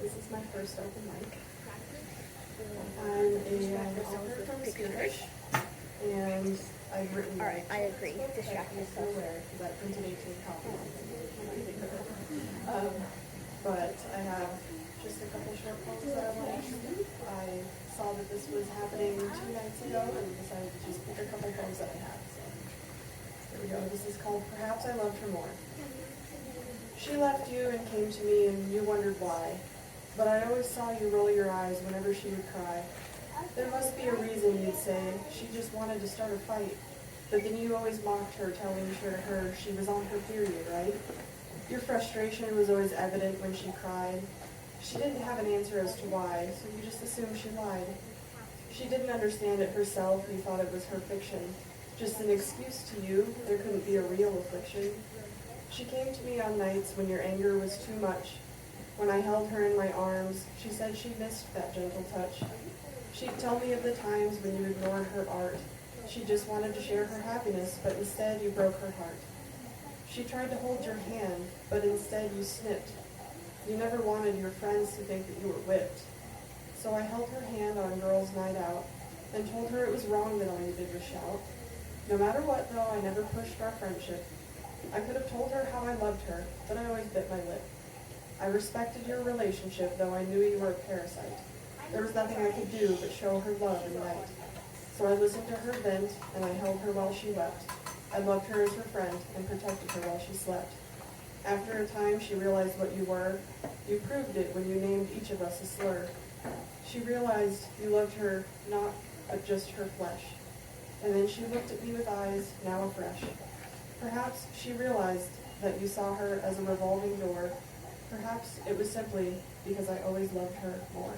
This is my first open mic. I'm an author from Swedish, and I've written. All right, I agree. Distract yourself. Because I printed 18 copies. But I have just a couple short poems that I want to read. I saw that this was happening 2 nights ago and decided to just pick a couple poems that I had. So here we go. This is called Perhaps I Loved Her More. She left you and came to me and you wondered why. But I always saw you roll your eyes whenever she would cry. There must be a reason, you'd say. She just wanted to start a fight. But then you always mocked her, telling her she was on her period, right? Your frustration was always evident when she cried. She didn't have an answer as to why, so you just assumed she lied. She didn't understand it herself, you thought it was her fiction. Just an excuse to you, there couldn't be a real affliction. She came to me on nights when your anger was too much. When I held her in my arms, she said she missed that gentle touch. She'd tell me of the times when you ignored her art. She just wanted to share her happiness, but instead you broke her heart. She tried to hold your hand, but instead you snipped. You never wanted your friends to think that you were whipped. So I held her hand on girls' night out and told her it was wrong that all you did was shout. No matter what, though, I never pushed our friendship. I could have told her how I loved her, but I always bit my lip. I respected your relationship, though I knew you were a parasite. There was nothing I could do but show her love and light. So I listened to her vent, and I held her while she wept. I loved her as her friend and protected her while she slept. After a time, she realized what you were. You proved it when you named each of us a slur. She realized you loved her not but just her flesh. And then she looked at me with eyes now afresh. Perhaps she realized that you saw her as a revolving door. Perhaps it was simply because I always loved her more.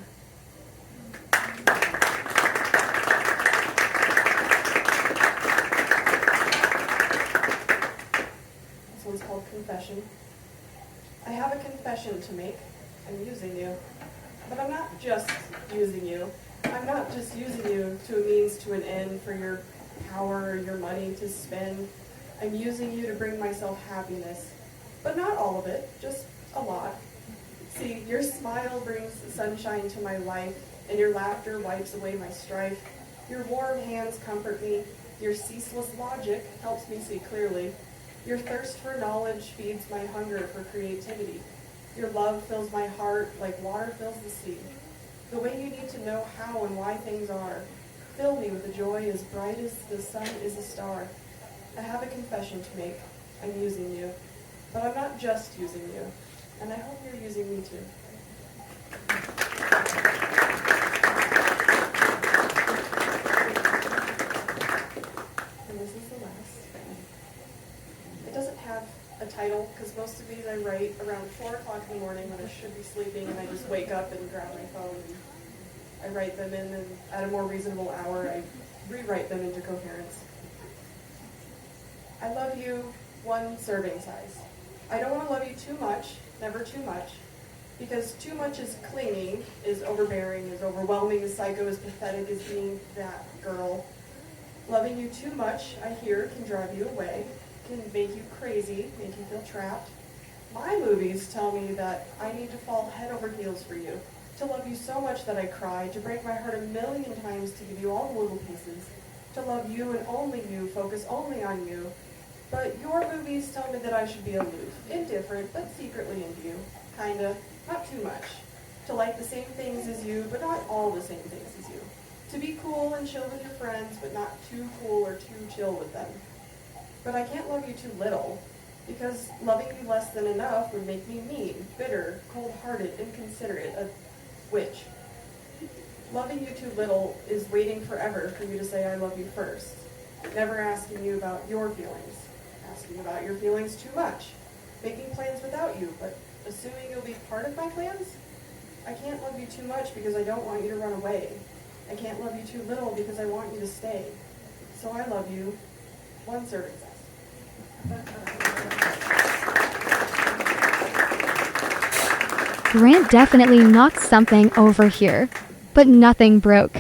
This one's called Confession. I have a confession to make. I'm using you. But I'm not just using you. I'm not just using you to a means to an end for your power or your money to spend. I'm using you to bring myself happiness. But not all of it, just a lot. See, your smile brings sunshine to my life, and your laughter wipes away my strife. Your warm hands comfort me. Your ceaseless logic helps me see clearly. Your thirst for knowledge feeds my hunger for creativity. Your love fills my heart like water fills the sea. The way you need to know how and why things are. Fill me with a joy as bright as the sun is a star. I have a confession to make. I'm using you. But I'm not just using you. And I hope you're using me too. And this is the last. It doesn't have a title, because most of these I write around 4 o'clock in the morning when I should be sleeping, and I just wake up and grab my phone and I write them in, and at a more reasonable hour I rewrite them into coherence. I love you 1 serving size. I don't want to love you too much, never too much, because too much is clingy, is overbearing, is overwhelming, is psycho, is pathetic, is being that girl. Loving you too much, I hear, can drive you away, can make you crazy, make you feel trapped. My movies tell me that I need to fall head over heels for you, to love you so much that I cry, to break my heart 1,000,000 times to give you all the little pieces, to love you and only you, focus only on you. But your movies tell me that I should be aloof, indifferent, but secretly into you. Kinda, not too much. To like the same things as you, but not all the same things as you. To be cool and chill with your friends, but not too cool or too chill with them. But I can't love you too little, because loving you less than enough would make me mean, bitter, cold-hearted, inconsiderate, a witch. Loving you too little is waiting forever for you to say I love you first. Never asking you about your feelings. Asking about your feelings too much. Making plans without you, but assuming you'll be part of my plans? I can't love you too much because I don't want you to run away. I can't love you too little because I want you to stay. So I love you 1 serving size. Grant definitely knocked something over here, but nothing broke.